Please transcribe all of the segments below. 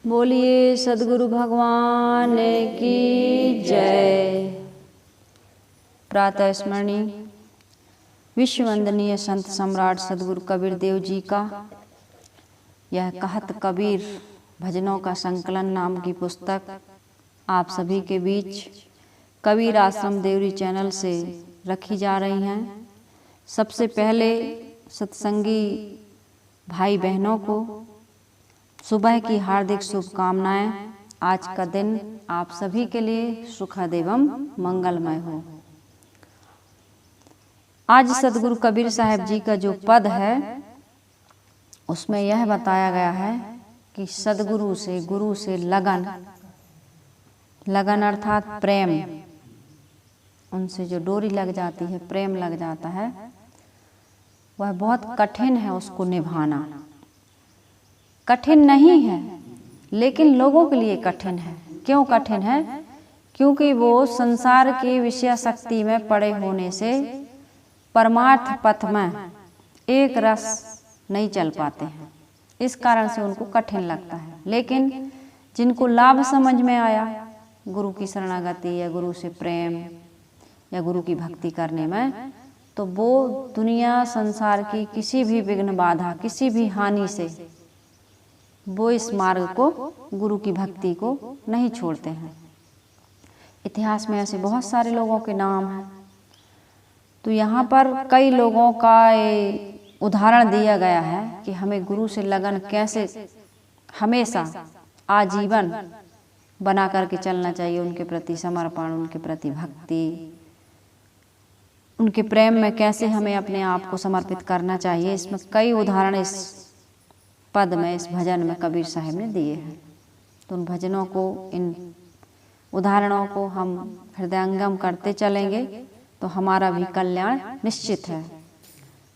बोलिए सद्गुरु भगवान की जय। प्रातः स्मरणीय विश्व वंदनीय संत सम्राट सद्गुरु कबीर देव जी का यह कहत कबीर भजनों का संकलन नाम की पुस्तक आप सभी के बीच कबीर आश्रम देवरी चैनल से रखी जा रही हैं। सबसे पहले सत्संगी भाई बहनों को सुबह की हार्दिक शुभकामनाएं। आज का दिन आप सभी के लिए सुखद एवं मंगलमय हो। आज सद्गुरु कबीर साहब जी का जो पद है उसमें यह बताया गया है कि सद्गुरु से गुरु से लगन, लगन अर्थात प्रेम, उनसे जो डोरी लग जाती है, प्रेम लग जाता है, वह बहुत कठिन है उसको निभाना। कठिन नहीं है लेकिन लोगों के लिए कठिन है। क्यों कठिन है? क्योंकि वो संसार की विषय शक्ति में पड़े होने से परमार्थ पथ में एक रस नहीं चल पाते हैं। इस कारण से उनको कठिन लगता है। लेकिन जिनको लाभ समझ में आया गुरु की शरणागति या गुरु से प्रेम या गुरु की भक्ति करने में, तो वो दुनिया संसार की किसी भी विघ्न बाधा, किसी भी हानि से वो इस मार्ग को, गुरु की भक्ति को नहीं छोड़ते हैं। इतिहास में ऐसे बहुत सारे लोगों के नाम हैं। तो यहाँ पर कई लोगों का उदाहरण दिया गया है कि हमें गुरु से लगन कैसे हमेशा आजीवन बना करके चलना चाहिए। उनके प्रति समर्पण, उनके प्रति भक्ति, उनके प्रेम में कैसे हमें अपने आप को समर्पित करना चाहिए। इसमें कई उदाहरण इस पद में, इस भजन में कबीर साहब ने दिए हैं। तो उन भजनों को, इन उदाहरणों को हम हृदयंगम करते चलेंगे तो हमारा भी कल्याण निश्चित है।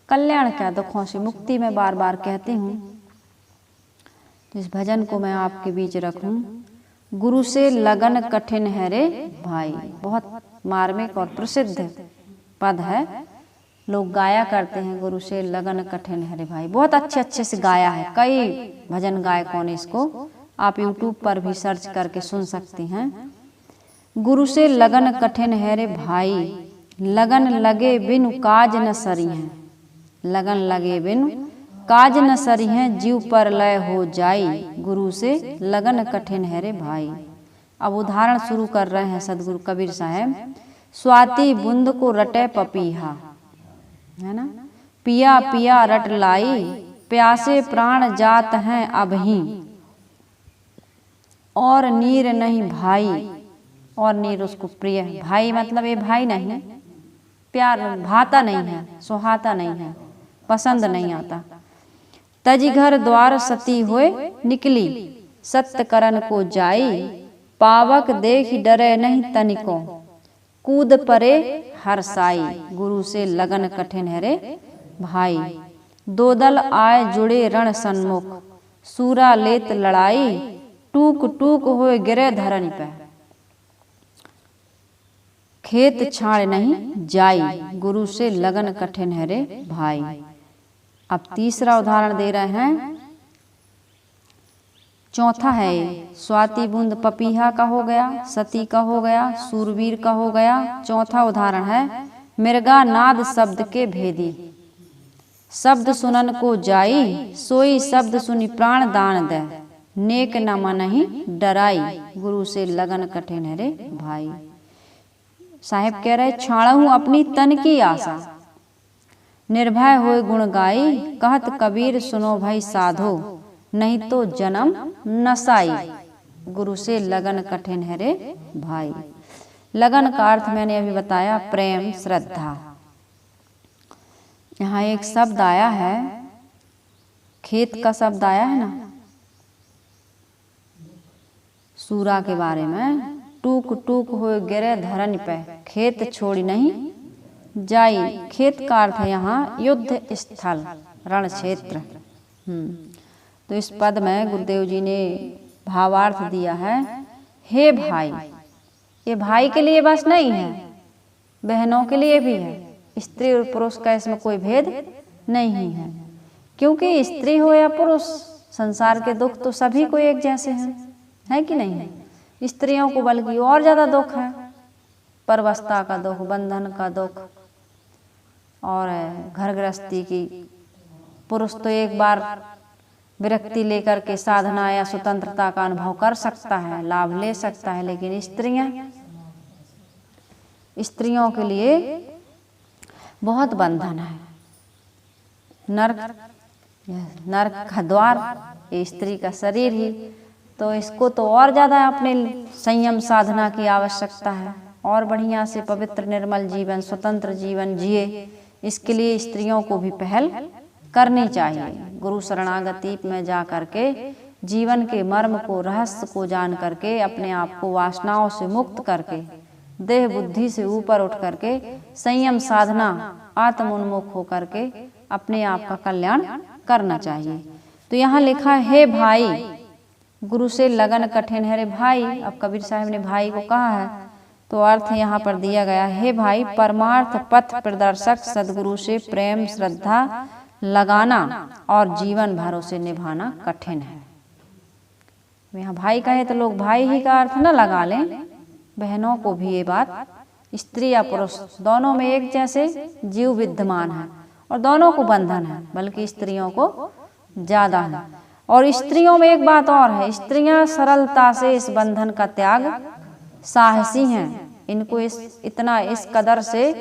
कल्याण क्या, दुखों से मुक्ति मैं बार बार कहती हूँ। तो इस भजन को मैं आपके बीच रखूं। गुरु से लगन कठिन है रे भाई, बहुत मार्मिक और प्रसिद्ध पद है। लोग गाया करते हैं, गुरु से लगन कठिन है रे भाई। बहुत अच्छे से गाया है। कई भजन गायकों ने इसको, आप यूट्यूब पर भी सर्च करके सुन सकती हैं। गुरु से लगन कठिन है रे भाई, लगन लगे बिनु काज न सरी हैं। लगन लगे बिनु काज न सरी हैं, जीव पर लय हो जाई। गुरु से लगन कठिन है रे भाई। अब उदाहरण शुरू कर रहे हैं सद्गुरु कबीर साहब। स्वाति बूंद को रटे पपीहा, है ना, पिया पिया रट लाई, प्यासे प्राण जात हैं अबहीं, और नीर नहीं भाई। और नीर उसको प्रिय, भाई मतलब ये भाई नहीं, प्यार भाता नहीं है, सुहाता नहीं है, पसंद नहीं आता। तजी घर द्वार सती होए निकली, सत्य करन को जाई, पावक देख डरे नहीं तनिको, कूद परे हर साई। गुरु से लगन कठिन है रे भाई। दो दल आए जुड़े रण सन्मुख, सूरा लेत लड़ाई, टूक टूक होए गिरे धरनी पे, खेत छाड़ नहीं जाई। गुरु से लगन कठिन है रे भाई। अब तीसरा उदाहरण दे रहे हैं। चौथा है स्वाति बूंद पपीहा का हो गया, सती का हो गया, सूरवीर का हो गया। चौथा उदाहरण है मृगा नाद शब्द के भेदी, शब्द सुनन को जाई, सोई शब्द सुनी प्राण दान दे, नेक न मनहि डराई। गुरु से लगन कठिन है रे भाई। साहेब कह रहे छाड़हूं अपनी तन की आशा, निर्भय होए गुण गाई, कहत कबीर सुनो भाई साधो, नहीं तो जन्म नसाई। गुरु से लगन कठिन है रे भाई। लगन का अर्थ मैंने अभी बताया, प्रेम, श्रद्धा। यहाँ एक शब्द आया है, खेत का शब्द आया है ना, सूरा के बारे में। टूक टूक होए गिरे धरन पे, खेत छोड़ी नहीं जाई। खेत का अर्थ है यहाँ युद्ध स्थल, रण क्षेत्र। तो इस पद में गुरुदेव जी ने भावार्थ दिया है, हे भाई। ये भाई के लिए बस नहीं है, बहनों के लिए भी है। स्त्री और पुरुष का इसमें कोई भेद नहीं है। क्योंकि स्त्री हो या पुरुष संसार के दुख तो सभी को एक जैसे हैं, है कि नहीं? स्त्रियों को बल्कि और ज़्यादा दुख है, परवस्था का दुख, बंधन का दुख और घर गृहस्थी की। पुरुष तो एक बार विरक्ति लेकर के साधना या स्वतंत्रता का अनुभव कर सकता है, लाभ ले सकता है, लेकिन स्त्रियों के लिए बहुत बंधन है। नरक का द्वार ये स्त्री का शरीर ही, तो इसको तो और ज़्यादा अपने संयम साधना की आवश्यकता है और बढ़िया से पवित्र निर्मल जीवन, स्वतंत्र जीवन जिए। इसके लिए स्त्रियों को भी पहल करनी चाहिए। गुरु शरणागति में जा करके जीवन के मर्म को, रहस्य को जान करके अपने आप को वासनाओं से मुक्त करके देह बुद्धि से ऊपर उठ करके संयम साधना, आत्मोन्मुख हो करके अपने आप का कल्याण करना चाहिए। तो यहाँ लिखा है, हे भाई गुरु से लगन कठिन है। रे भाई, अब कबीर साहब ने भाई को कहा है, तो अर्थ यहाँ पर दिया गया, हे भाई परमार्थ पथ प्रदर्शक सदगुरु से प्रेम श्रद्धा लगाना और जीवन भर उसे निभाना कठिन है। यहाँ भाई कहे तो लोग भाई ही का अर्थ न लगा लें, बहनों को भी ये बात, स्त्री या पुरुष दोनों में एक जैसे जीव विद्यमान है और दोनों को बंधन है, बल्कि स्त्रियों को ज्यादा है। और स्त्रियों में एक बात और है, स्त्रियां सरलता से इस बंधन का त्याग साहसी हैं। इनको इस कदर से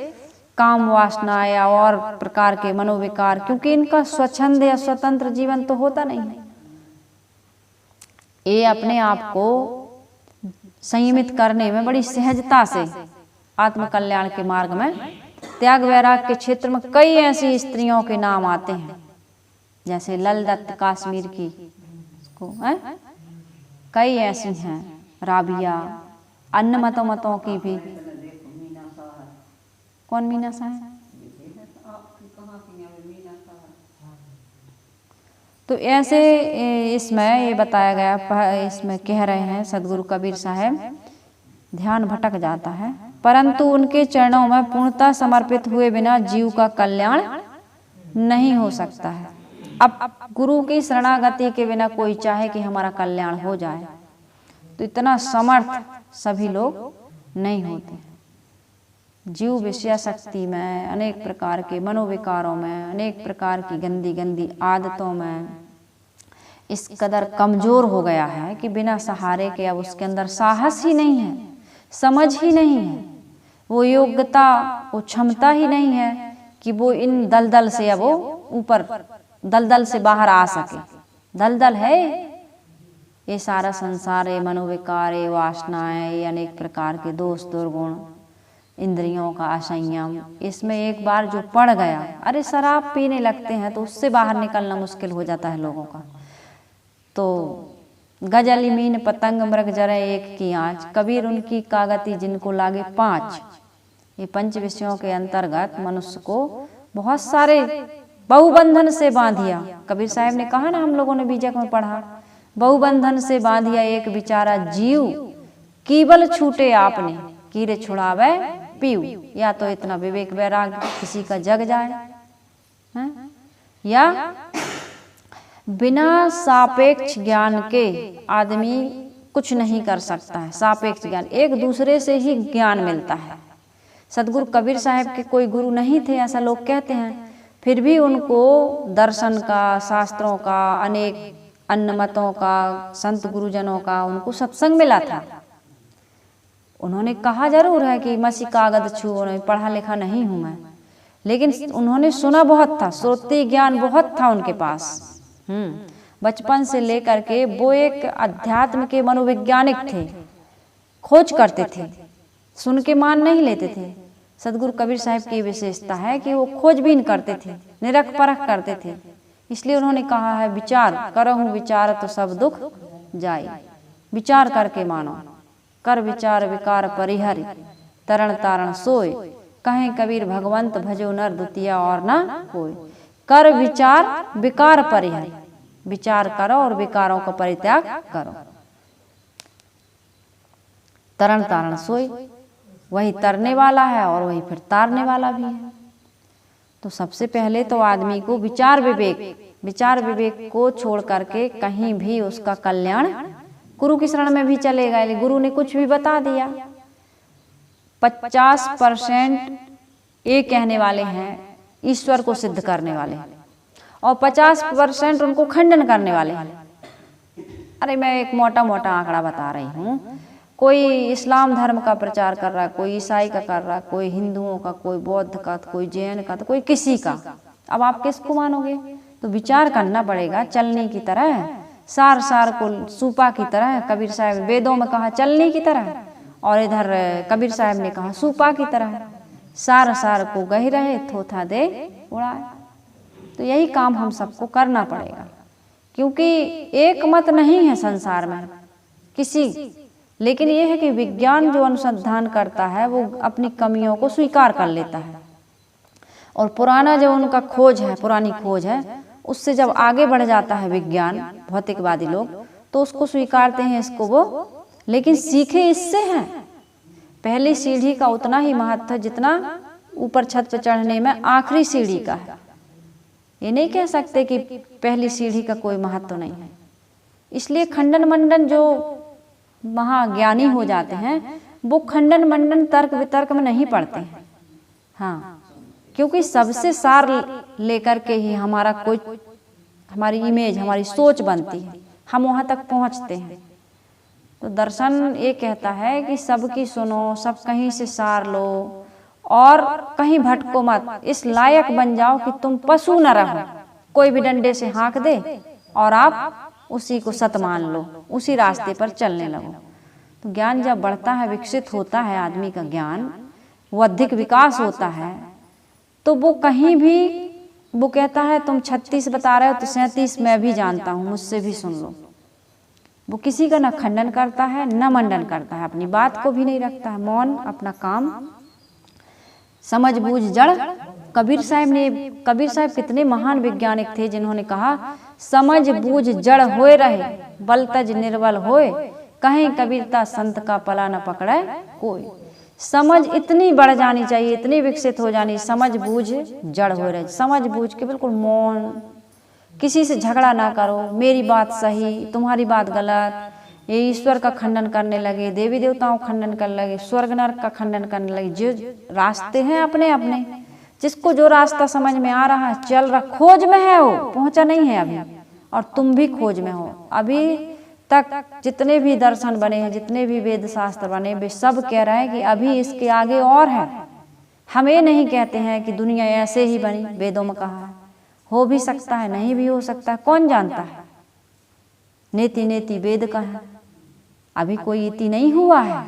काम वासना या और प्रकार के मनोविकार, क्योंकि इनका स्वच्छंद या स्वतंत्र जीवन तो होता नहीं है, ये अपने आप को संयमित करने में बड़ी सहजता से आत्म कल्याण के मार्ग में, त्याग वैराग के क्षेत्र में कई ऐसी स्त्रियों के नाम आते हैं, जैसे लल दत्त कश्मीर की को कई ऐसी हैं, राबिया, अन्य मतों की भी। कौन मीना सा है? तो ऐसे इसमें ये बताया गया, इसमें कह रहे हैं सदगुरु कबीर साहब, ध्यान भटक जाता है, परंतु उनके चरणों में पूर्णतः समर्पित हुए बिना जीव का कल्याण नहीं हो सकता है। अब गुरु की शरणागति के बिना कोई चाहे कि हमारा कल्याण हो जाए, तो इतना समर्थ सभी लोग नहीं होते। जीव विषय शक्ति में, अनेक प्रकार के मनोविकारों में, अनेक प्रकार की गंदी गंदी आदतों में इस कदर कमजोर हो गया है कि बिना सहारे के अब उसके अंदर साहस ही नहीं है, समझ ही नहीं है, वो योग्यता, वो क्षमता ही नहीं है कि वो इन दलदल से अब वो ऊपर दलदल से बाहर आ सके। दलदल है ये सारा संसार, ये मनोविकार, ये वासनाएं, ये अनेक प्रकार के दोष दुर्गुण, इंद्रियों का असंयम, इसमें एक बार जो पड़ गया, अरे शराब पीने लगते हैं तो उससे बाहर निकलना मुश्किल हो जाता है लोगों का। तो गजल मीन पतंग मृग जरे एक की आँच, कबीर उनकी कागति जिनको लागे पाँच। ये पंच विषयों के अंतर्गत मनुष्य को बहुत सारे बहुबंधन से बांधिया। कबीर साहब ने कहा ना, हम लोगों ने बीजक में पढ़ा, बहुबंधन से बांधिया एक बेचारा जीव, केवल छूटे आपने कीरे छुड़ावे पीऊ। या तो इतना विवेक वैराग्य किसी का जग जाए है? या बिना सापेक्ष ज्ञान के आदमी कुछ नहीं कर सकता है। सापेक्ष ज्ञान, एक दूसरे से ही ज्ञान मिलता है। सदगुरु कबीर साहब के कोई गुरु नहीं थे ऐसा लोग कहते हैं, फिर भी उनको दर्शन का, शास्त्रों का, अनेक अन्य मतों का, संत गुरुजनों का उनको सत्संग मिला था। उन्होंने कहा जरूर है कि मसी कागज छू, पढ़ा लिखा नहीं हूं मैं, लेकिन उन्होंने सुना बहुत था, श्रोति ज्ञान बहुत था उनके पास। बचपन से लेकर के वो एक अध्यात्म के मनोवैज्ञानिक थे, खोज करते थे, सुन के मान नहीं लेते थे। सदगुरु कबीर साहब की विशेषता है कि वो खोजबीन करते थे, निरख परख करते थे। इसलिए उन्होंने कहा है, विचार करहूं विचार तो सब दुख जाए। विचार करके मानो, कर विचार विकार परिहरि, तरण तारण सोय, कहें कबीर भगवंत भजो नर द्वितीया और ना कोई। कर विचार विकार परिहरि, विचार करो और विकारों का परित्याग करो। तरण तारण सोय, वही तरने वाला है और वही फिर तारने वाला भी है। तो सबसे पहले तो आदमी को विचार विवेक को छोड़ करके कहीं भी उसका कल्याण गुरु की शरण में भी चलेगा। गुरु ने कुछ भी बता दिया, 50% ये कहने वाले हैं ईश्वर को सिद्ध करने वाले और 50% उनको खंडन करने वाले हैं। अरे मैं एक मोटा मोटा आंकड़ा बता रही हूँ, कोई इस्लाम धर्म का प्रचार कर रहा है, कोई ईसाई का कर रहा है, कोई हिंदुओं का, कोई बौद्ध का, कोई जैन का, तो कोई किसी का। अब आप किसको मानोगे? तो विचार करना पड़ेगा। चलनी की तरह, सार को सूपा की तरह, कबीर साहब वेदों में कहा चलनी की तरह और इधर कबीर साहब ने कहा सूपा की तरह। सार को गही रहे, थोथा दे उड़ाए। तो यही काम हम सबको करना पड़ेगा, क्योंकि एक मत नहीं है संसार में किसी। लेकिन यह है कि विज्ञान जो अनुसंधान करता है वो अपनी कमियों को स्वीकार कर लेता है, और पुराना जो उनका खोज है, पुरानी खोज है, उससे जब आगे बढ़ जाता है विज्ञान, भौतिकवादी लोग, तो उसको स्वीकारते हैं इसको वो। लेकिन सीखे इससे हैं। पहली सीढ़ी का उतना ही महत्व है जितना ऊपर छत पर चढ़ने में आखिरी सीढ़ी का है। ये नहीं कह सकते कि पहली सीढ़ी का कोई महत्व नहीं है। इसलिए खंडन मंडन जो महाज्ञानी हो जाते हैं वो खंडन मंडन तर्क वितर्क में नहीं पढ़ते हैं। हाँ, क्योंकि सबसे सार लेकर के ही हमारी इमेज, हमारी सोच बनती है, हम वहाँ तक पहुँचते हैं। तो दर्शन ये कहता है कि सबकी सुनो, सब कहीं से सार लो और कहीं भटको मत। इस लायक बन जाओ कि तुम पशु न रहो, कोई भी डंडे से हाँक दे और आप उसी को सत मान लो, उसी रास्ते पर चलने लगो। तो ज्ञान जब बढ़ता है, विकसित होता है आदमी का ज्ञान, वो अधिक विकास होता है, तो वो कहीं भी वो कहता है तुम 36 बता रहे हो तो 37 मैं भी जानता हूँ, मुझसे भी सुन लो। वो किसी का न खंडन करता है न मंडन करता है, अपनी बात को भी नहीं रखता है, मौन अपना काम। समझ बूझ जड़, कबीर साहब कितने महान वैज्ञानिक थे जिन्होंने कहा समझ बूझ जड़ होए रहे, बल तज निर्बल होए, कहीं कबीरता संत का पला न पकड़े कोई। समझ इतनी बढ़ जानी चाहिए, इतनी विकसित हो जानी, समझ बूझ जड़ हो रहे। समझ बूझ के बिल्कुल मौन, किसी से झगड़ा ना करो, मेरी बात सही तुम्हारी बात गलत। ये ईश्वर का खंडन करने लगे, देवी देवताओं का खंडन करने लगे, स्वर्ग नरक का खंडन करने लगे। जो रास्ते हैं अपने अपने, जिसको जो रास्ता समझ में आ रहा है चल रहा, खोज में है, वो पहुंचा नहीं है अभी, और तुम भी खोज में हो। अभी तक जितने भी दर्शन बने हैं, जितने भी वेद शास्त्र बने, वे सब कह रहे हैं कि अभी इसके आगे और है। हम ये नहीं कहते हैं कि दुनिया ऐसे ही बनी, वेदों में कहा है, हो भी सकता है नहीं भी हो सकता है, कौन जानता है। नेति नेति वेद का है, अभी कोई इति नहीं हुआ है,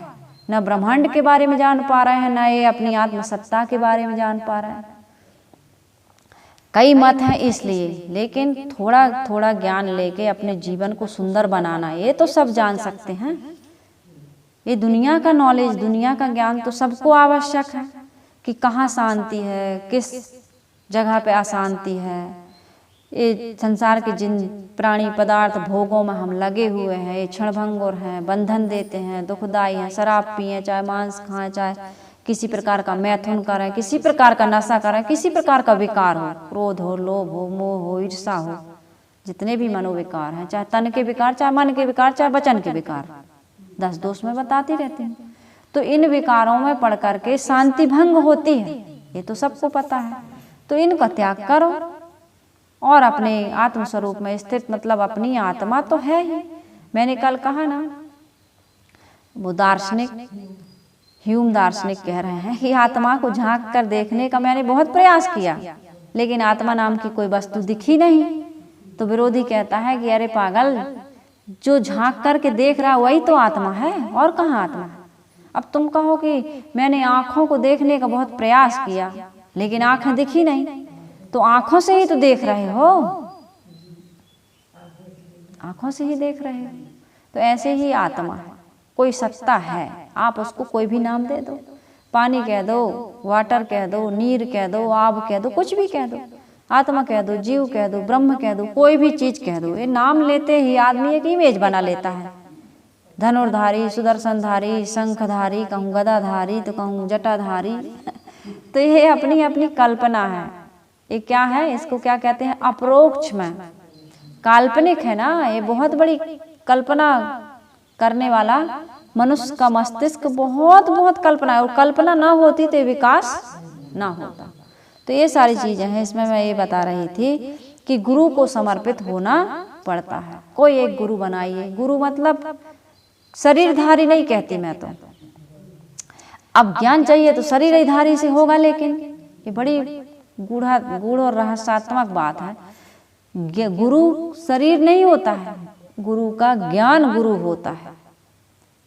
न ब्रह्मांड के बारे में जान पा रहे हैं, न ये अपनी आत्मसत्ता के बारे में जान पा रहे हैं। कई मत हैं इसलिए, लेकिन थोड़ा थोड़ा ज्ञान लेके अपने जीवन को सुंदर बनाना, ये तो सब जान सकते हैं। ये दुनिया का नॉलेज, दुनिया का ज्ञान तो सबको आवश्यक है कि कहाँ शांति है, किस जगह पे अशांति है। ये संसार के जिन प्राणी पदार्थ भोगों में हम लगे हुए हैं, ये क्षणभंगुर हैं, बंधन देते हैं, दुखदायी हैं। शराब पिए, चाहे मांस खाएं, चाहे किसी प्रकार का मैथुन करें, किसी प्रकार का नशा करें, किसी प्रकार का विकार हो, क्रोध हो, लोभ हो, मोह हो, ईर्षा हो, जितने भी मनोविकार हैं, चाहे तन के विकार, चाहे मन के विकार, चाहे वचन के विकार, 10 दोष में बताती रहती हूँ। तो इन विकारों में पढ़ करके शांति भंग होती है, ये तो सबको पता है। तो इनका त्याग करो और अपने आत्म स्वरूप में स्थित, मतलब अपनी आत्मा तो है ही। मैंने कल कहा ना, वो दार्शनिक ह्यूम दार्शनिक कह रहे हैं कि आत्मा को झांक कर देखने का मैंने बहुत प्रयास किया, लेकिन आत्मा नाम की कोई वस्तु दिखी नहीं। तो विरोधी कहता है कि अरे पागल, जो झांक करके देख रहा वही तो आत्मा है, और कहाँ आत्मा है। अब तुम कहो कि मैंने आंखों को देखने का बहुत प्रयास किया लेकिन आंखें दिखी नहीं, तो आंखों से ही तो देख रहे हो, आंखों से ही देख रहे हो। तो ऐसे ही आत्मा है, कोई सत्ता है, आप उसको कोई भी नाम दे दो, पानी कह दो, वाटर कह दो, नीर कह दो, आग कह दो, कुछ भी कह दो, आत्मा कह दो, जीव कह दो, ब्रह्म कह दो, कोई भी चीज कह दो। ये नाम लेते ही आदमी एक इमेज बना लेता है। धनुर्धारी, सुदर्शनधारी, शंखधारी, कहूँ गदाधारी तो कहूँ जटाधारी। तो ये अपनी अपनी कल्पना है। ये क्या है, इसको क्या कहते हैं, अपरोक्ष में, काल्पनिक है ना। ये बहुत बड़ी कल्पना करने वाला मनुष्य का मस्तिष्क बहुत बहुत कल्पना है, और कल्पना ना होती तो विकास ना होता। तो ये सारी चीजें हैं। इसमें मैं ये बता रही थी कि गुरु को समर्पित होना पड़ता है। कोई एक गुरु बनाइए, गुरु मतलब शरीरधारी नहीं कहती मैं तो। अब ज्ञान चाहिए तो शरीरधारी से होगा, लेकिन ये बड़ी गूढ़ और रहस्यात्मक बात है। गुरु शरीर नहीं होता है, गुरु का ज्ञान गुरु होता है।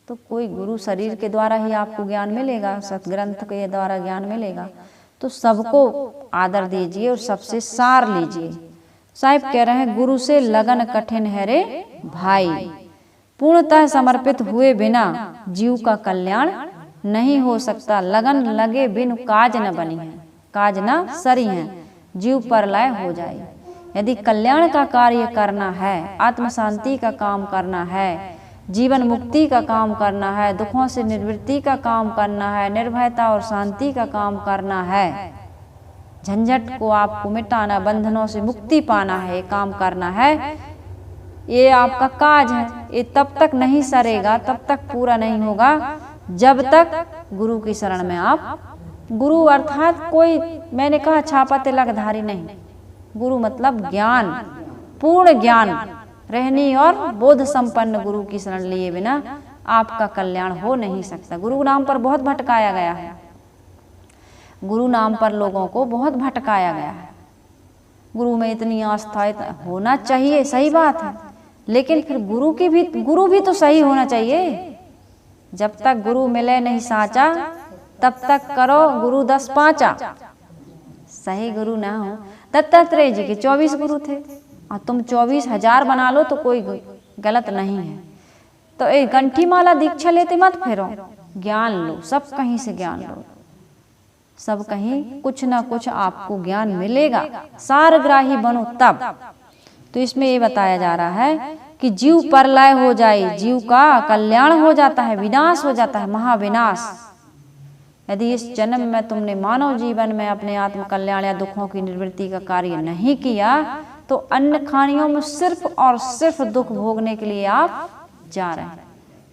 तो कोई गुरु शरीर के द्वारा ही आपको ज्ञान मिलेगा, सतग्रंथ के द्वारा ज्ञान मिलेगा। तो सबको आदर दीजिए और सबसे सार लीजिए। साहिब कह रहे हैं, गुरु से लगन कठिन है रे भाई, पूर्णतः समर्पित हुए बिना जीव का कल्याण नहीं हो सकता। लगन लगे बिन काज न बनी है, काज न सरी है, जीव परलय हो जाए। यदि कल्याण का कार्य करना है, आत्म शांति का काम करना है, जीवन मुक्ति का काम करना है, दुखों से निवृत्ति का काम करना है, निर्भयता और शांति का काम करना है, झंझट को आपको मिटाना, बंधनों से मुक्ति पाना है, ये काम करना है, ये आपका काज है। ये तब तक नहीं सरेगा, तब तक पूरा नहीं होगा जब तक गुरु की शरण में आप, गुरु अर्थात कोई, मैंने कहा छापा तिलकधारी नहीं, गुरु मतलब ज्ञान, पूर्ण ज्ञान रहनी और बोध संपन्न गुरु की शरण लिए बिना आपका कल्याण हो नहीं सकता। गुरु नाम पर बहुत भटकाया गया है, गुरु नाम पर लोगों को बहुत भटकाया गया है। गुरु में इतनी आस्था होना चाहिए, सही बात है, लेकिन फिर गुरु भी तो सही होना चाहिए। जब तक गुरु मिले नहीं साचा, तब तक करो गुरु 10 पाँचा। सही गुरु ना हो, दत्तात्रेय जी के 24 गुरु थे और तुम 24,000 बना लो तो कोई गलत नहीं है। तो एक गंठी माला दीक्षा लेते मत फिरो, ज्ञान लो, सब कहीं से ज्ञान लो, सब कहीं कुछ ना कुछ आपको ज्ञान मिलेगा, सारग्राही बनो तब। तो इसमें ये बताया जा रहा है कि जीव परलय हो जाए, जीव का कल्याण हो जाता है, विनाश हो जाता है, महाविनाश। यदि इस जन्म में तुमने मानव जीवन में अपने आत्म कल्याण या दुखों की निवृत्ति का कार्य नहीं किया, तो अन्य खानियों में सिर्फ और सिर्फ दुख भोगने के लिए आप जा रहे हैं।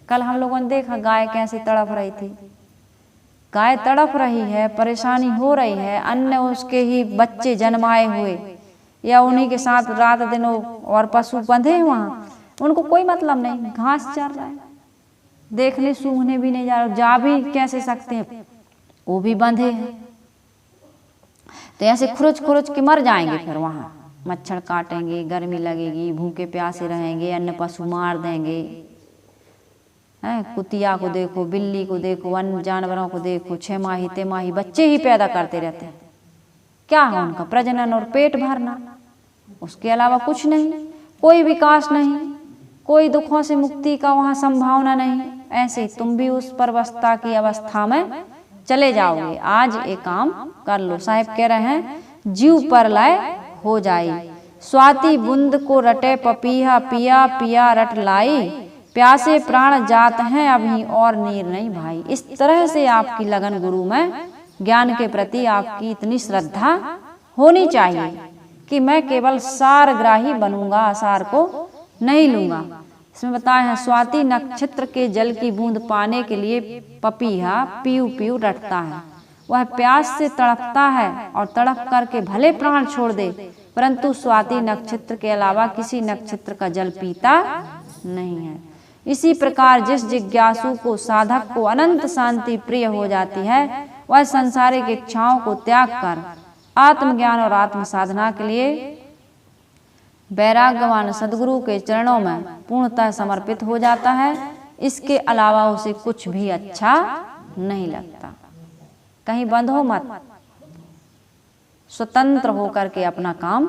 कल हम लोगों ने देखा गाय कैसे तड़प रही थी, गाय तड़प रही है, परेशानी हो रही है, अन्य उसके ही बच्चे जन्माए हुए या उन्हीं के साथ रात दिन और पशु बंधे वहाँ, उनको कोई मतलब नहीं, घास चर रहा है, देखने सूंघने भी नहीं जा रहा, जा भी कैसे सकते हैं, वो भी बंधे हैं। तो ऐसे खुरुच खुरुच के मर जाएंगे, फिर वहाँ मच्छर काटेंगे, गर्मी लगेगी, भूखे प्यासे रहेंगे, अन्य पशु मार देंगे। कुतिया को देखो, बिल्ली को देखो, अन्य जानवरों को देखो, 6 माही तिमाही बच्चे ही पैदा करते रहते हैं। क्या है उनका प्रजनन और पेट भरना, उसके अलावा कुछ नहीं, कोई विकास नहीं, कोई दुखों से मुक्ति का वहाँ संभावना नहीं। ऐसे तुम भी उस परवस्था की अवस्था में चले जाओगे। आज एक काम कर लो। साहिब कह रहे हैं, जीव परलय हो जाए, स्वाति बूंद को रटे पपीहा, पिया पिया रट लाई, प्यासे प्राण जात हैं अभी और नीर नहीं भाई। इस तरह से आपकी लगन गुरु में, ज्ञान के प्रति आपकी इतनी श्रद्धा होनी चाहिए कि मैं केवल सारग्राही बनूंगा, असार को नहीं लूंगा। इसमें बताया है, स्वाति नक्षत्र के जल की बूंद पाने के लिए पपीहा पीऊ पीऊ रटता है। वह प्यास से तड़पता है और तड़प करके भले प्राण छोड़ दे, परंतु स्वाति नक्षत्र के अलावा किसी नक्षत्र का जल पीता नहीं है। इसी प्रकार जिस जिज्ञासु को, साधक को अनंत शांति प्रिय हो जाती है, वह संसारिक इच्छाओं को त्याग कर आत्मज्ञान और आत्म साधना के लिए वैराग्यवान सदगुरु के चरणों में पूर्णतः समर्पित हो जाता है। इसके अलावा उसे कुछ भी अच्छा नहीं लगता। कहीं बंधो मत, स्वतंत्र होकर के अपना काम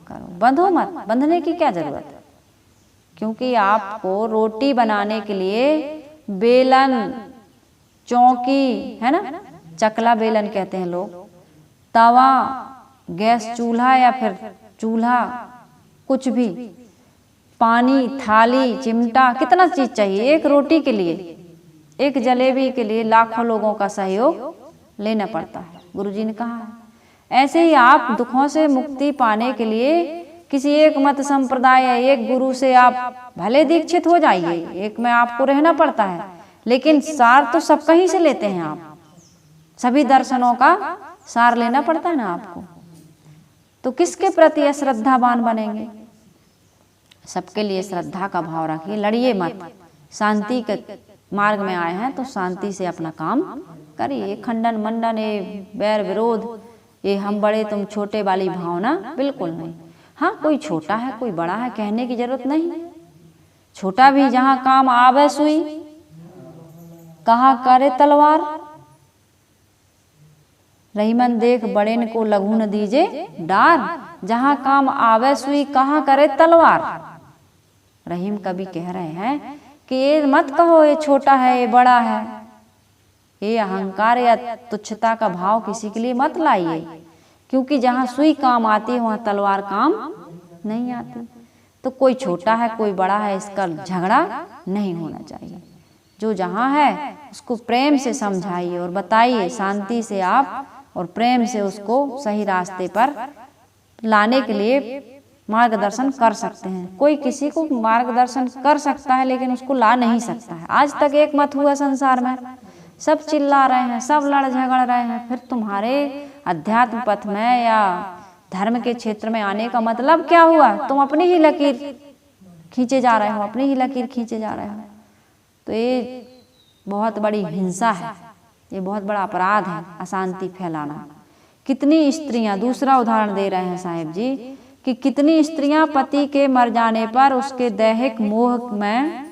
करो, बंधो मत, बंधने की क्या जरूरत है। क्योंकि आपको रोटी बनाने के लिए बेलन, चौकी है ना, चकला बेलन कहते हैं लोग, तवा, गैस चूल्हा या फिर चूल्हा, कुछ भी, पानी, थाली, चिमटा, कितना चीज चाहिए एक रोटी के लिए, एक जलेबी के लिए लाखों लोगों का सहयोग लेना पड़ता है। गुरुजी ने कहा है ऐसे ही आप दुखों से मुक्ति पाने के लिए किसी एक मत संप्रदाय या एक गुरु से आप भले दीक्षित हो जाइए, एक में आपको रहना पड़ता है, लेकिन सार तो सब कहीं से लेते हैं आप, सभी दर्शनों का सार लेना पड़ता है ना आपको। तो किसके प्रति अश्रद्धावान बनेंगे? सबके लिए श्रद्धा का भाव रखिए, लड़िए मत, शांति के मार्ग में आए हैं तो शांति से अपना काम करिए। खंडन मंडन, ये बैर विरोध, ये हम बड़े तुम छोटे वाली भावना बिल्कुल नहीं। हाँ, कोई छोटा है कोई बड़ा है कहने की जरूरत नहीं, छोटा भी जहाँ काम आवे सुई, कहा करे तलवार, रहीमन देख बड़ेन को लघु न दीजे डार, जहाँ काम आवे सुई कहा करे तलवार। रहीम कवि कह रहे हैं कि ये मत कहो ये छोटा है ये बड़ा है, ये अहंकार या तुच्छता का भाव किसी के लिए मत लाइए, क्योंकि जहाँ सुई काम आती है वहाँ तलवार काम नहीं आती। तो कोई छोटा है कोई बड़ा है इसका झगड़ा नहीं होना चाहिए। जो जहाँ है उसको प्रेम से समझाइए और बताइए, शांति से आप और प्रेम से उसको सही रास्ते पर लाने के लिए मार्गदर्शन कर सकते हैं। कोई किसी को मार्गदर्शन कर सकता है लेकिन उसको ला नहीं सकता है। आज तक एक मत हुआ संसार में, सब चिल्ला रहे हैं, सब लड़ झगड़ रहे हैं, फिर तुम्हारे अध्यात्म पथ में या धर्म के क्षेत्र में आने का मतलब क्या हुआ? तुम अपनी ही लकीर खींचे जा रहे हो, अपनी ही लकीर खींचे जा रहे हो। तो ये बहुत बड़ी हिंसा है, ये बहुत बड़ा अपराध है, अशांति फैलाना। कितनी स्त्रियां, दूसरा उदाहरण दे रहे हैं साहिब जी कि कितनी स्त्रियां पति के मर जाने पर उसके दैहिक मोह में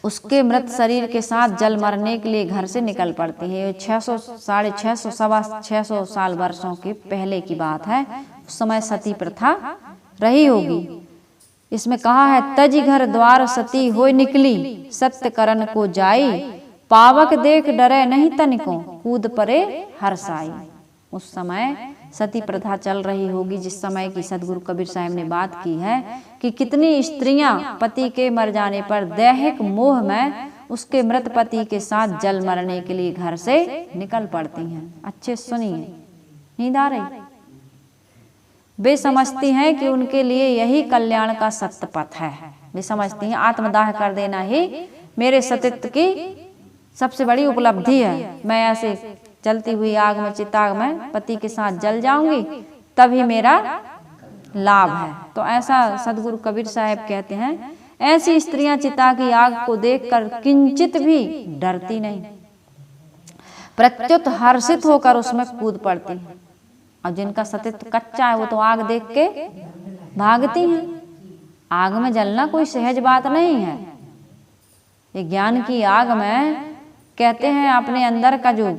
उसके मृत शरीर के साथ जल मरने के लिए घर से निकल पड़ती है। 600, 650, 600 साल वर्षों के पहले की बात है। उस समय सती प्रथा रही होगी। इसमें कहा है, तज घर द्वार सती होय निकली, सत्य करन को जाई, पावक देख डरे नहीं तनिको, कूद परे हरसाई। उस समय सती प्रथा चल रही होगी जिस समय की सदगुरु कबीर साहब ने बात की है कि कितनी स्त्रियां पति के मर जाने पर दैहिक मोह में उसके मृत पति के साथ जल मरने के लिए घर से निकल पड़ती हैं। अच्छे सुनिए, नींद आ रही? वे समझती हैं कि उनके लिए यही कल्याण का सत्य पथ है। वे समझती हैं आत्मदाह कर देना ही मेरे सतित्व की सबसे बड़ी उपलब्धि है। मैं ऐसे चलती हुई आग में, चिताग में पति के साथ जल जाऊंगी तभी मेरा लाभ है। तो ऐसा सदगुरु कबीर साहब कहते हैं, ऐसी स्त्रियां चिता की आग को देखकर किंचित भी डरती नहीं, प्रत्युत हर्षित होकर उसमें कूद पड़ती हैं। और जिनका सतित्व कच्चा है वो तो आग देख के भागती हैं। आग में जलना कोई सहज बात नहीं है। ये ज्ञान की आग में कहते हैं अपने अंदर का जो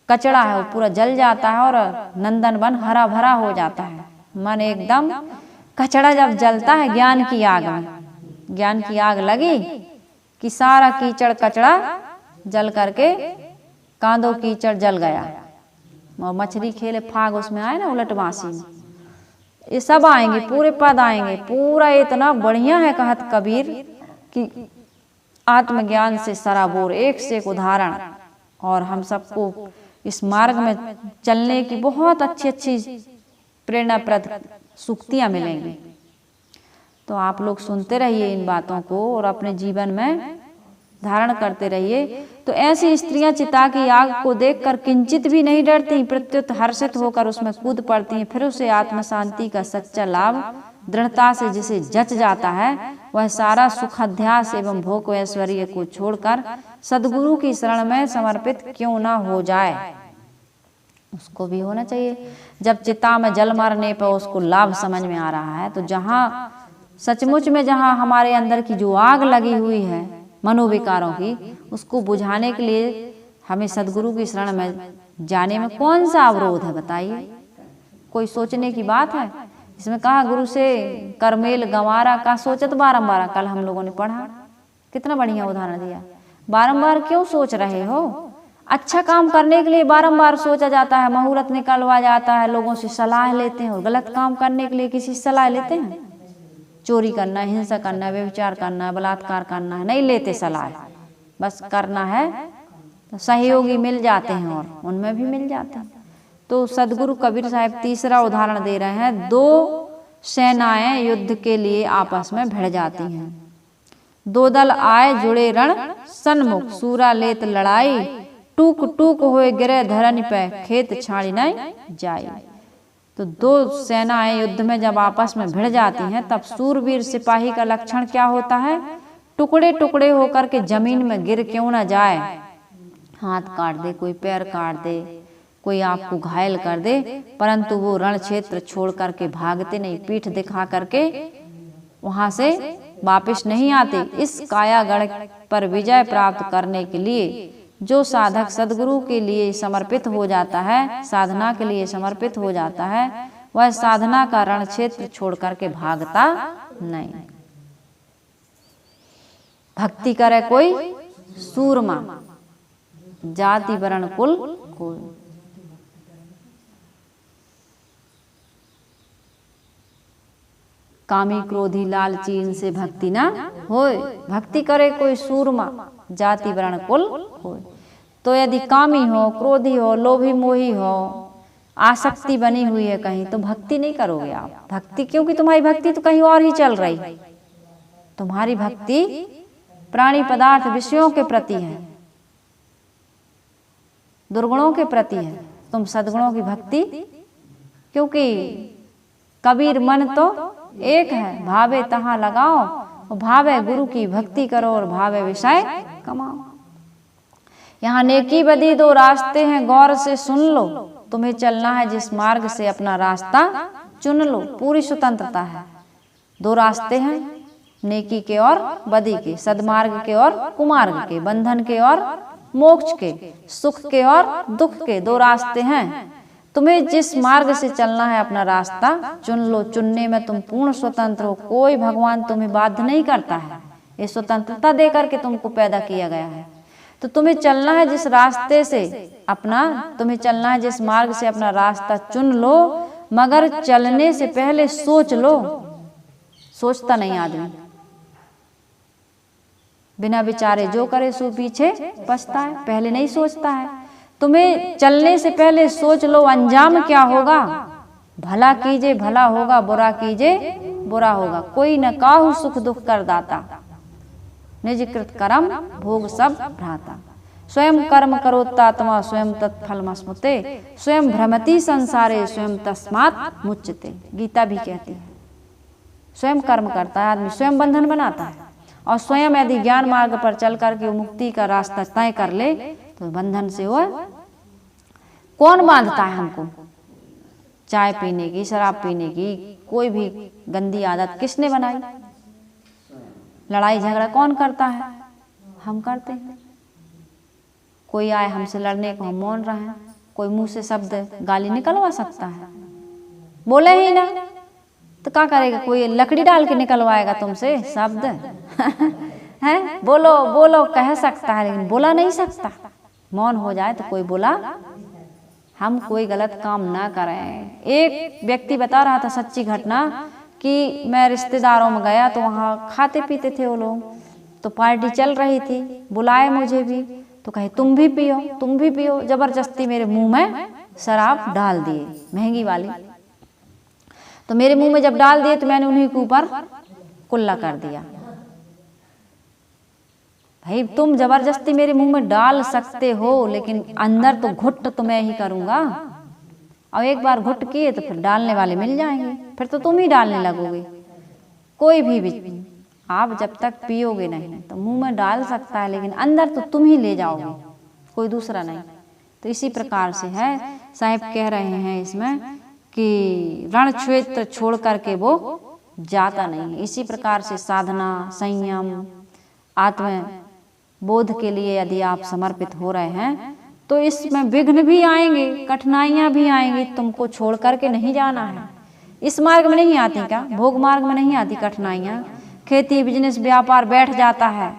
कचड़ा है वो पूरा जल जाता है और नंदन वन हरा भरा हो जाता है। मन एकदम, कचड़ा जब जलता है ज्ञान की आग में, ज्ञान की आग लगी कि सारा कीचड़ कचड़ा जल करके कांदो कीचड़ जल गया। और मछली खेले फाग उसमें आए ना, उलट बांसी में, ये सब आएंगे, पूरे पद आएंगे। पूरा इतना बढ़िया है कहत कबीर कि आत्मज्ञान से सराबोर, एक से एक उदाहरण, और हम सबको इस मार्ग में चलने की बहुत अच्छी अच्छी प्रेरणाप्रद सूक्तियां मिलेंगी। तो आप लोग सुनते रहिए इन बातों को और अपने जीवन में धारण करते रहिए। तो ऐसी स्त्रियां चिता की आग को देखकर किंचित भी नहीं डरती, प्रत्युत हर्षित होकर उसमें कूद पड़ती हैं। फिर उसे आत्म शांति का सच्चा लाभ दृढ़ता से जिसे जच जाता है, वह सारा सुखाध्यास एवं भोग ऐश्वर्य को छोड़कर सदगुरु की शरण में समर्पित क्यों ना हो जाए। उसको भी होना चाहिए। जब चिता में जल मरने पर उसको लाभ समझ में आ रहा है, तो जहाँ सचमुच में जहाँ हमारे अंदर की जो आग लगी हुई है मनोविकारों की, उसको बुझाने के लिए हमें सदगुरु की शरण में जाने में कौन सा अवरोध है बताइए? कोई सोचने की बात है? इसमें कहा गुरु से करमेल गंवारा का सोचत बारंबार। कल हम लोगों ने पढ़ा, कितना बढ़िया उदाहरण दिया। बारंबार क्यों सोच रहे हो? अच्छा काम करने के लिए बारंबार सोचा जाता है, मुहूर्त निकलवा जाता है, लोगों से सलाह लेते हैं। और गलत काम करने के लिए किसी से सलाह लेते हैं? चोरी करना, हिंसा करना, व्यभिचार करना, बलात्कार करना है, नहीं लेते सलाह। बस करना है तो सहयोगी मिल जाते हैं और उनमें भी मिल जाते हैं। तो सदगुरु कबीर साहब तीसरा उदाहरण दे रहे हैं। दो सेनाएं युद्ध के लिए आपस में भिड़ जाती हैं। दो दल आए जुड़े रण सन्मुख, सूरा लेत लड़ाई, टूक टूक हुए गिरे धरन पे, खेत छाड़ी नहीं जाई। तो दो सेनाएं युद्ध में जब आपस में भिड़ जाती हैं तब सूरवीर सिपाही का लक्षण क्या होता है? टुकड़े टुकड़े होकर के जमीन में गिर क्यों न जाए, हाथ काट दे, कोई पैर काट दे, कोई आपको घायल कर दे, परंतु वो रण क्षेत्र छोड़ करके भागते नहीं, पीठ दिखा करके वहां से वापस नहीं आते। इस कायागढ़ पर विजय प्राप्त करने के लिए जो साधक सदगुरु के लिए समर्पित हो जाता है, साधना के लिए समर्पित हो जाता है, वह साधना का रण क्षेत्र छोड़ करके भागता नहीं। भक्ति करे कोई सूरमा, जाति वर्ण कुल कोई। कामी क्रोधी लालची इनसे भक्ति ना होय, भक्ति करे कोई सूरमा, जाति वर्ण कुल होय। तो यदि कामी हो, क्रोधी हो, लोभी मोही हो, आसक्ति बनी हुई है कहीं, तो भक्ति नहीं करोगे आप। भक्ति क्योंकि तुम्हारी भक्ति तो कहीं और ही चल रही है। तुम्हारी भक्ति प्राणी पदार्थ विषयों के प्रति है, दुर्गुणों के प्रति है। तुम सद्गुणों की भक्ति, क्योंकि कबीर मन तो एक है, भावे तहाँ लगाओ, और भावे गुरु की भक्ति करो और भावे विषय कमाओ। यहाँ नेकी बदी दो रास्ते हैं, गौर से सुन लो, तुम्हें चलना है जिस मार्ग से अपना रास्ता चुन लो। पूरी स्वतंत्रता है। दो रास्ते हैं, नेकी के और बदी के, सदमार्ग के और कुमार्ग के, बंधन के और मोक्ष के, सुख के और दुख के, दो रास्ते हैं। तुम्हें जिस मार्ग से चलना है अपना रास्ता चुन लो। चुनने में तुम पूर्ण स्वतंत्र हो, कोई भगवान तुम्हें बाध्य नहीं करता है। ये स्वतंत्रता दे करके तुमको पैदा किया गया है। तो तुम्हें चलना है जिस रास्ते से अपना, तुम्हें चलना है जिस मार्ग से अपना रास्ता चुन लो, मगर चलने से पहले सोच लो। सोचता नहीं आदमी, बिना विचारे जो करे सो पीछे पछता है, पहले नहीं सोचता है। तुम्हें चलने से पहले सोच लो अंजाम क्या होगा। भला कीजिए भला होगा, बुरा कीजिए बुरा होगा। कोई न काहू सुख दुख कर दाता, निज कृत कर्म भोग सब भ्राता। स्वयं कर्म करोत्तात्मा स्वयं तत्फल मस्मुते, स्वयं भ्रमति संसारे स्वयं तस्मात् मुच्यते। गीता भी कहती है स्वयं कर्म करता है आदमी, स्वयं बंधन बनाता है, और स्वयं यदि ज्ञान मार्ग पर चल करके मुक्ति का रास्ता तय कर ले तो बंधन से वो कौन बांधता है हमको। चाय पीने की, शराब पीने की, कोई भी गंदी आदत किसने बनाई? लड़ाई झगड़ा कौन करता है? हम करते हैं। कोई आए हमसे लड़ने को, हम मौन रहे हैं। कोई मुंह से शब्द गाली निकलवा सकता है? बोले ही ना तो क्या करेगा? कोई लकड़ी डाल के निकलवाएगा तुमसे शब्द है? बोलो बोलो कह सकता है, लेकिन बोला नहीं सकता। मौन हो जाए तो कोई बोला। हम कोई गलत काम ना करें। एक व्यक्ति बता रहा था सच्ची घटना कि मैं रिश्तेदारों में गया तो वहाँ खाते पीते थे वो लोग, तो पार्टी चल रही थी, बुलाए मुझे भी, तो कहे तुम भी पियो तुम भी पियो। जबरदस्ती मेरे मुंह में शराब डाल दिए, महंगी वाली। तो मेरे मुंह में जब डाल दिए तो मैंने उन्हीं के ऊपर कुल्ला कर दिया। भाई तुम जबरदस्ती मेरे मुंह में डाल सकते हो, लेकिन अंदर तो घुट तो मैं ही करूंगा। और एक बार घुट किए तो फिर डालने वाले मिल जाएंगे, फिर तो तुम ही डालने लगोगे। कोई भी आप जब तक पियोगे नहीं तो मुंह में डाल सकता है, लेकिन अंदर तो तुम ही ले जाओगे, कोई दूसरा नहीं। तो इसी प्रकार से है, साहिब कह रहे हैं इसमें कि रण क्षेत्र छोड़ करके वो जाता नहीं। इसी प्रकार से साधना, संयम, आत्म बोध के लिए यदि आप समर्पित हो रहे हैं तो इसमें विघ्न भी आएंगे, कठिनाइयां भी आएंगी, तुमको छोड़ करके नहीं जाना है। इस मार्ग में नहीं आती क्या? भोग मार्ग में नहीं आती कठिनाइयां? खेती बिजनेस व्यापार बैठ जाता है,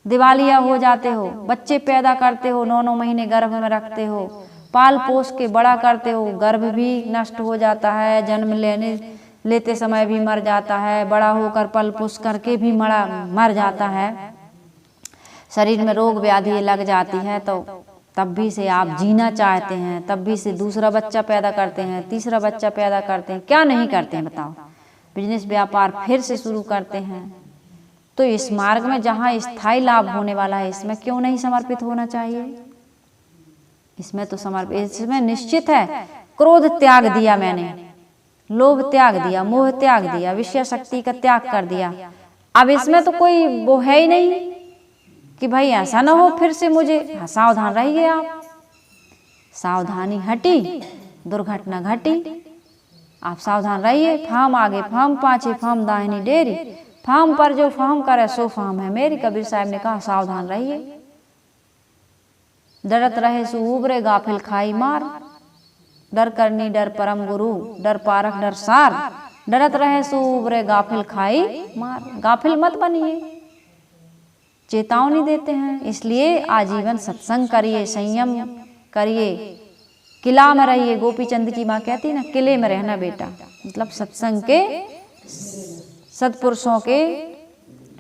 दिवालिया हो जाते हो, बच्चे पैदा करते हो, 9-9 महीने गर्भ में रखते हो, पाल पोस के बड़ा करते हो, गर्भ भी नष्ट हो जाता है, जन्म लेते समय भी मर जाता है, बड़ा होकर पल पोस करके भी मर जाता है, शरीर में रोग व्याधि लग जाती है, तो तब भी से आप जीना चाहते हैं, तब भी से दूसरा बच्चा पैदा करते हैं, तीसरा बच्चा पैदा करते हैं, क्या नहीं करते हैं बताओ। बिजनेस व्यापार फिर से शुरू करते हैं। तो इस मार्ग में जहाँ स्थायी लाभ होने वाला है, इसमें क्यों नहीं समर्पित होना चाहिए? इसमें तो समर्पित, इसमें निश्चित है। क्रोध त्याग दिया मैंने, लोभ त्याग दिया, मोह त्याग दिया, विषय शक्ति का त्याग कर दिया। अब इसमें तो कोई वो है ही नहीं कि भाई ऐसा ना हो फिर से मुझे। सावधान रहिए आप, सावधानी हटी दुर्घटना घटी। आप सावधान रहिए। फार्म आगे फार्म पाछे फार्म दाहिनी डेरी, फार्म पर जो फार्म करे सो फार्म है मेरी। कबीर साहब ने कहा सावधान रहिए। डरत रहे सो उबरे गाफिल खाई मार, डर करनी डर परम गुरु, डर पारख डर सार। डरत रहे सो उबरे गाफिल खाई मार। गाफिल मत बनिए, चेतावनी देते हैं। इसलिए आजीवन सत्संग करिए, संयम करिए, किला में रहिए। गोपी चंद की माँ कहती ना, किले में रहना बेटा, मतलब सत्संग के, सत्पुरुषों के,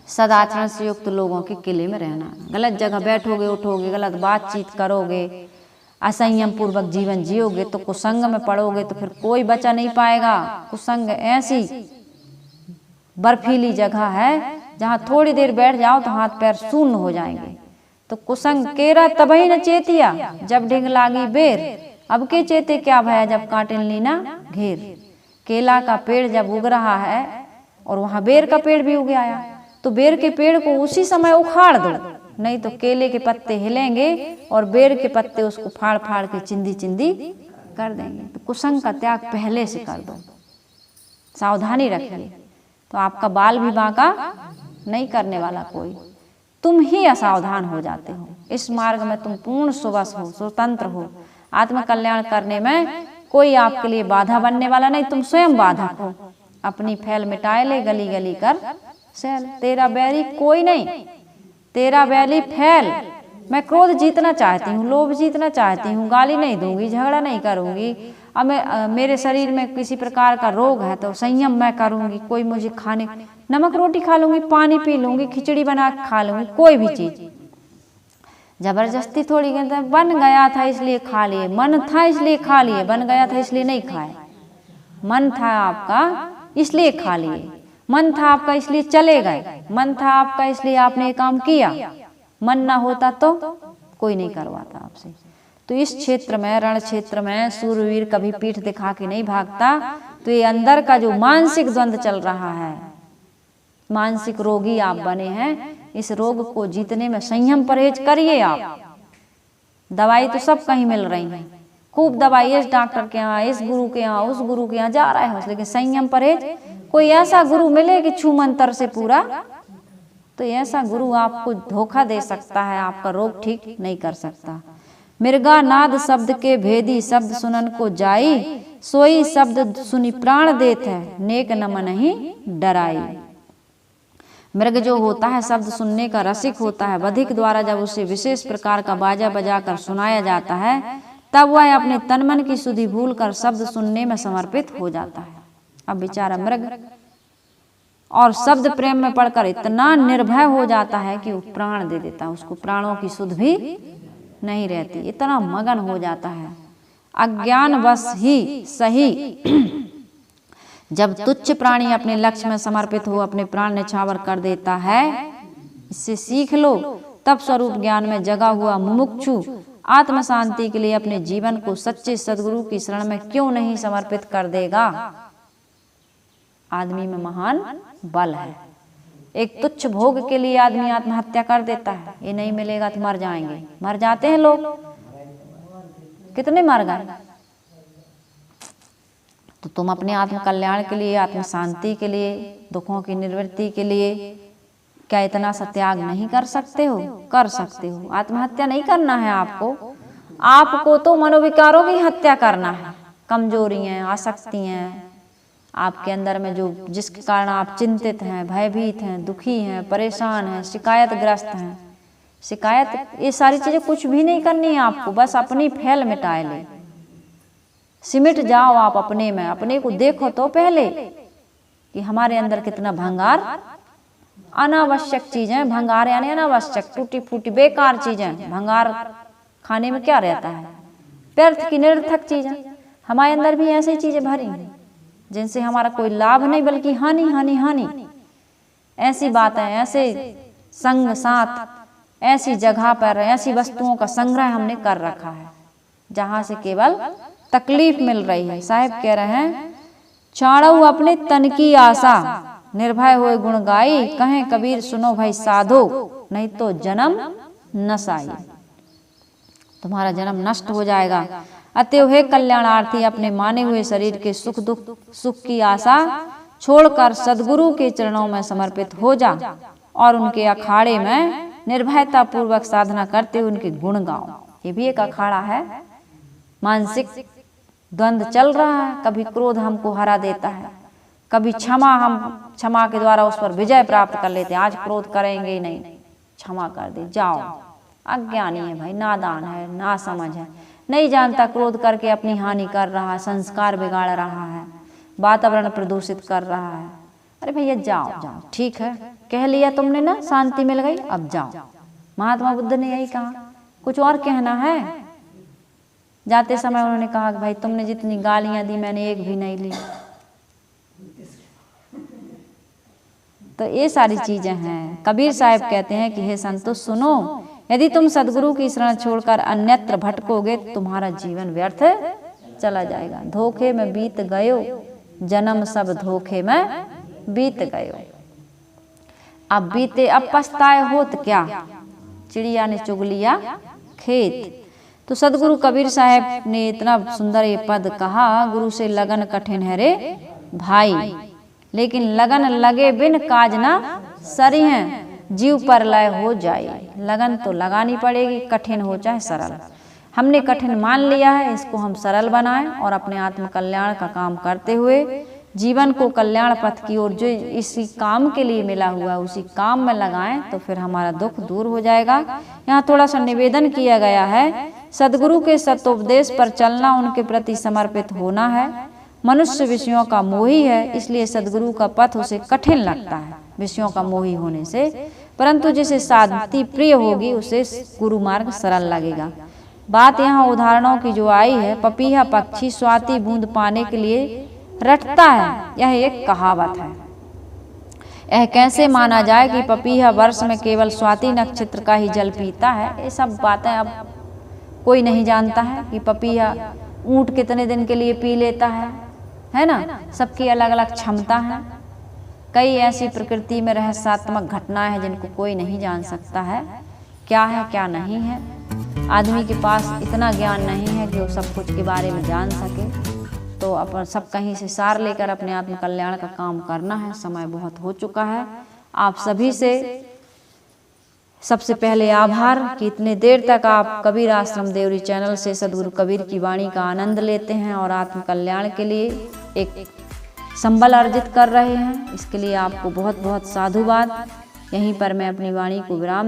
सदाचरण से युक्त लोगों के किले में रहना। गलत जगह बैठोगे उठोगे, गलत बातचीत करोगे, असंयम पूर्वक जीवन जियोगे तो कुसंग में पड़ोगे तो फिर कोई बचा नहीं पाएगा। कुसंग ऐसी बर्फीली जगह है जहाँ थोड़ी देर बैठ जाओ तो हाथ पैर शून्य हो जाएंगे। तो कुसंग केरा तबही न चेतिया, जब ढिंग लागी बेर। अब के चेते क्या भया, जब काटिन ली ना घेर। केला का पेड़ जब उग रहा है और वहाँ बेर का पेड़ भी उग आया, तो बेर के पेड़ को उसी समय उखाड़ दो, नहीं तो केले के पत्ते हिलेंगे और बेर के पत्ते उसको फाड़ फाड़ के चिंदी चिंदी कर देंगे। तो कुसंग का त्याग पहले से कर दो, सावधानी रखिए, तो आपका बाल भी बांका नहीं करने वाला कोई। तुम ही असावधान हो जाते हो। इस मार्ग में तुम पूर्ण सुवश हो, स्वतंत्र हो। आत्म कल्याण करने में कोई आपके लिए बाधा बनने वाला नहीं, तुम स्वयं बाधक हो। अपनी फैल मिटाए ले गली गली कर सैल। तेरा बैरी कोई नहीं, तेरा बैरी फैल। मैं क्रोध जीतना चाहती हूँ, लोभ जीतना चाहती हूँ, गाली नहीं दूंगी, झगड़ा नहीं करूंगी। अब मेरे शरीर में किसी प्रकार का रोग है तो संयम मैं करूंगी। कोई मुझे खाने, नमक रोटी खा लूंगी, पानी पी लूंगी, खिचड़ी बना खा लूंगी, कोई भी चीज जबरदस्ती थोड़ी। बन गया था इसलिए खा लिए, मन था इसलिए खा लिए, बन गया था इसलिए नहीं खाए। मन था आपका इसलिए खा लिए, मन था आपका इसलिए चले गए, मन था आपका इसलिए आपने ये काम किया। मन ना होता तो कोई नहीं करवाता आपसे। तो इस क्षेत्र में, रण क्षेत्र में सूरवीर कभी पीठ दिखा के नहीं भागता। तो ये अंदर का जो मानसिक द्वंद चल रहा है, मानसिक रोगी आप बने हैं, इस रोग को जीतने में संयम परहेज करिए आप। दवाई तो सब कहीं मिल रही है, खूब दवाई इस डॉक्टर के यहाँ, इस गुरु के यहाँ, उस गुरु के यहाँ जा रहे हो, लेकिन संयम परहेज। कोई ऐसा गुरु मिले कि छू मंतर से पूरा, तो ऐसा गुरु आपको धोखा दे सकता है, आपका रोग ठीक नहीं कर सकता। मृगा नाद शब्द के भेदी, शब्द सुनन को जाई। सोई शब्द सुनी प्राण देत है, नेक न मन ही डराई। मृग जो होता है शब्द सुनने का रसिक होता है। बधिक द्वारा जब उसे विशेष प्रकार का बाजा बजाकर सुनाया जाता है, तब वह अपने तन मन की सुधि भूल कर शब्द सुनने में समर्पित हो जाता है। अब बेचारा मृग और शब्द प्रेम में पड़कर इतना निर्भय हो जाता है कि वो प्राण दे देता है, उसको प्राणों की सुध भी नहीं रहती, इतना मगन हो जाता है। अज्ञान बस ही सही जब तुच्छ प्राणी अपने लक्ष्य में समर्पित हो अपने प्राण निछावर कर देता है। इससे सीख लो, तब स्वरूप ज्ञान में जगा हुआ मुमुक्षु आत्म शांति के लिए अपने जीवन को सच्चे सदगुरु की शरण में क्यों नहीं समर्पित कर देगा। आदमी में महान बल है। एक तुच्छ भोग के लिए आदमी आत्महत्या कर देता है, ये नहीं मिलेगा तो मर जाएंगे। मर जाते हैं लोग, कितने मर गए। तो तुम अपने आत्म कल्याण के लिए, आत्म शांति के लिए, दुखों की निवृत्ति के लिए क्या इतना सा त्याग नहीं कर सकते हो? कर सकते हो। आत्महत्या नहीं करना है आपको, आपको तो मनोविकारों की हत्या करना है। कमजोरियां, आसक्तियां आपके अंदर में जो जिसके कारण आप चिंतित हैं, भयभीत हैं, दुखी हैं, परेशान हैं, शिकायतग्रस्त हैं। शिकायत, ये सारी चीजें कुछ भी नहीं करनी है आपको, बस अपनी फैल मिटाए ले, सिमट जाओ आप अपने में। अपने को देखो तो पहले कि हमारे अंदर कितना भंगार, अनावश्यक चीजें, भंगार यानी अनावश्यक, टूटी फूटी बेकार चीजें, भंगार खाने में क्या रहता है? व्यर्थ की निरर्थक चीजें। हमारे अंदर भी ऐसी चीजें भरी हैं जिनसे हमारा कोई लाभ नहीं बल्कि हानि हानि हानि। ऐसी बातें, ऐसे संग साथ, ऐसी जगह पर ऐसी वस्तुओं का संग्रह हमने कर रखा है जहां से केवल तकलीफ मिल रही है। साहिब कह रहे हैं, चाणऊ अपने तन की आशा, निर्भय हुए गुण गाई, कहें कबीर सुनो भाई साधो, नहीं तो जन्म नसाई। तुम्हारा जन्म नष्ट हो जाएगा। अतएव हे कल्याणार्थी, अपने माने हुए शरीर के सुख दुख सुख की आशा छोड़कर सदगुरु के चरणों में समर्पित हो जा और उनके अखाड़े में निर्भयता पूर्वक साधना करते हुए उनके गुण गाओ। ये भी एक अखाड़ा है। मानसिक द्वंद्व चल रहा है, कभी क्रोध हमको हरा देता है, कभी क्षमा के द्वारा उस पर विजय प्राप्त कर लेते हैं। आज क्रोध करेंगे ही नहीं, क्षमा कर दे, जाओ। अज्ञानी है भाई, नादान है, ना समझ है, नहीं जानता क्रोध करके अपनी हानि कर रहा है, संस्कार बिगाड़ रहा है, वातावरण प्रदूषित कर रहा है। अरे भैया जाओ जाओ, ठीक है, कह लिया तुमने ना, शांति मिल गई, अब जाओ। महात्मा बुद्ध ने यही कहा। कुछ और कहना है? जाते समय उन्होंने कहा कि भाई तुमने जितनी गालियां दी मैंने एक भी नहीं ली। तो ये सारी चीजें हैं। कबीर साहब कहते हैं कि हे संतो सुनो, यदि तुम सदगुरु की शरण छोड़कर अन्यत्र भटकोगे तो तुम्हारा जीवन व्यर्थ चला जाएगा। धोखे में बीत गयो जन्म, सब धोखे में बीत गयो। अब बीते अब पछताए होत क्या, चिड़िया ने चुग लिया खेत। तो सदगुरु कबीर साहब ने इतना सुंदर ये पद कहा, गुरु से लगन कठिन है रे भाई, लेकिन लगन लगे बिन काज ना सरी हैं, जीव पर लय हो जाए। लगन तो लगानी पड़ेगी, कठिन हो चाहे सरल। हमने कठिन मान लिया है, इसको हम सरल बनाएं और अपने आत्म कल्याण का काम करते हुए जीवन को कल्याण पथ की ओर जो इसी काम के लिए मिला हुआ है उसी काम में लगाएं, तो फिर हमारा दुख दूर हो जाएगा। यहाँ थोड़ा सा निवेदन किया गया है, सदगुरु के सतोपदेश पर चलना, उनके प्रति समर्पित होना है। मनुष्य विषयों का मोही है, इसलिए सदगुरु का पथ उसे कठिन लगता है विषयों का मोही होने से, परंतु जिसे शांति प्रिय होगी उसे गुरु मार्ग सरल लगेगा। बात यहाँ उदाहरणों की जो आई है, पपीहा पक्षी स्वाति बूंद पाने के लिए रटता है, यह एक कहावत है। यह कैसे माना जाए कि पपीहा वर्ष में केवल स्वाति नक्षत्र का ही जल पीता है? ये सब बातें अब कोई नहीं जानता है कि पपीहा ऊंट कितने दिन के लिए पी लेता है ना। सबकी अलग अलग क्षमता है। कई ऐसी प्रकृति में रहस्यात्मक घटनाएं हैं जिनको कोई नहीं जान सकता है, क्या है क्या नहीं है। आदमी के पास इतना ज्ञान नहीं है कि वो सब कुछ के बारे में जान सके। तो अपन सब कहीं से सार लेकर अपने आत्म कल्याण का काम करना है। समय बहुत हो चुका है। आप सभी से सबसे पहले आभार कि इतने देर तक आप कबीर आश्रम देवरी चैनल से सदगुरु कबीर की वाणी का आनंद लेते हैं और आत्म कल्याण के लिए एक संबल अर्जित कर रहे हैं। इसके लिए आपको बहुत बहुत साधुवाद। यहीं पर मैं अपनी वाणी को विराम